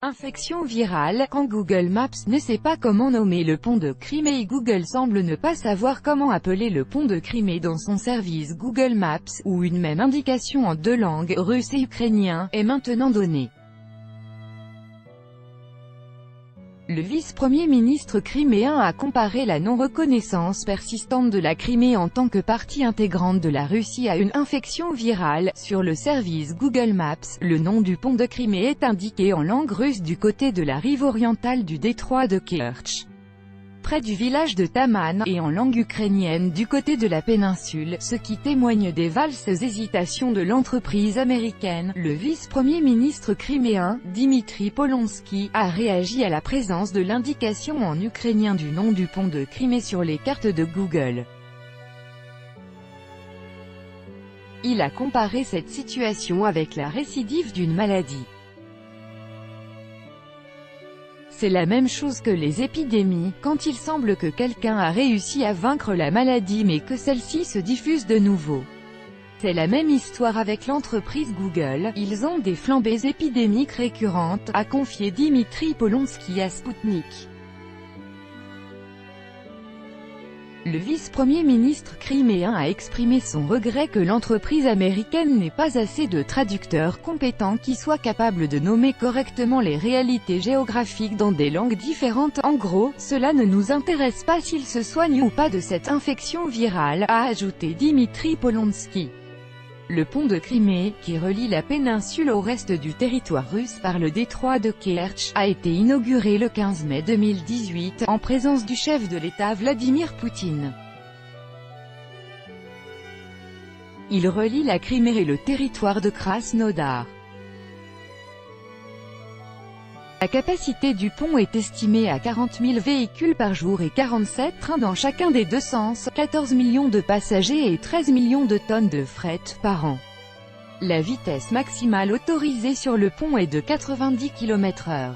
Infection virale. Quand Google Maps ne sait pas comment nommer le pont de Crimée, Google semble ne pas savoir comment appeler le pont de Crimée dans son service Google Maps, où une même indication en deux langues, russe et ukrainien, est maintenant donnée. Le vice-premier ministre criméen a comparé la non-reconnaissance persistante de la Crimée en tant que partie intégrante de la Russie à une infection virale. Sur le service Google Maps, le nom du pont de Crimée est indiqué en langue russe du côté de la rive orientale du détroit de Kertch, près du village de Taman, et en langue ukrainienne du côté de la péninsule, ce qui témoigne des valses hésitations de l'entreprise américaine. Le vice-premier ministre criméen, Dimitri Polonsky, a réagi à la présence de l'indication en ukrainien du nom du pont de Crimée sur les cartes de Google. Il a comparé cette situation avec la récidive d'une maladie. C'est la même chose que les épidémies, quand il semble que quelqu'un a réussi à vaincre la maladie mais que celle-ci se diffuse de nouveau. C'est la même histoire avec l'entreprise Google, ils ont des flambées épidémiques récurrentes, a confié Dimitri Polonsky à Sputnik. Le vice-premier ministre criméen a exprimé son regret que l'entreprise américaine n'ait pas assez de traducteurs compétents qui soient capables de nommer correctement les réalités géographiques dans des langues différentes. En gros, cela ne nous intéresse pas s'il se soigne ou pas de cette infection virale, a ajouté Dimitri Polonsky. Le pont de Crimée, qui relie la péninsule au reste du territoire russe par le détroit de Kertch, a été inauguré le 15 mai 2018, en présence du chef de l'État Vladimir Poutine. Il relie la Crimée et le territoire de Krasnodar. La capacité du pont est estimée à 40 000 véhicules par jour et 47 trains dans chacun des deux sens, 14 millions de passagers et 13 millions de tonnes de fret par an. La vitesse maximale autorisée sur le pont est de 90 km/h.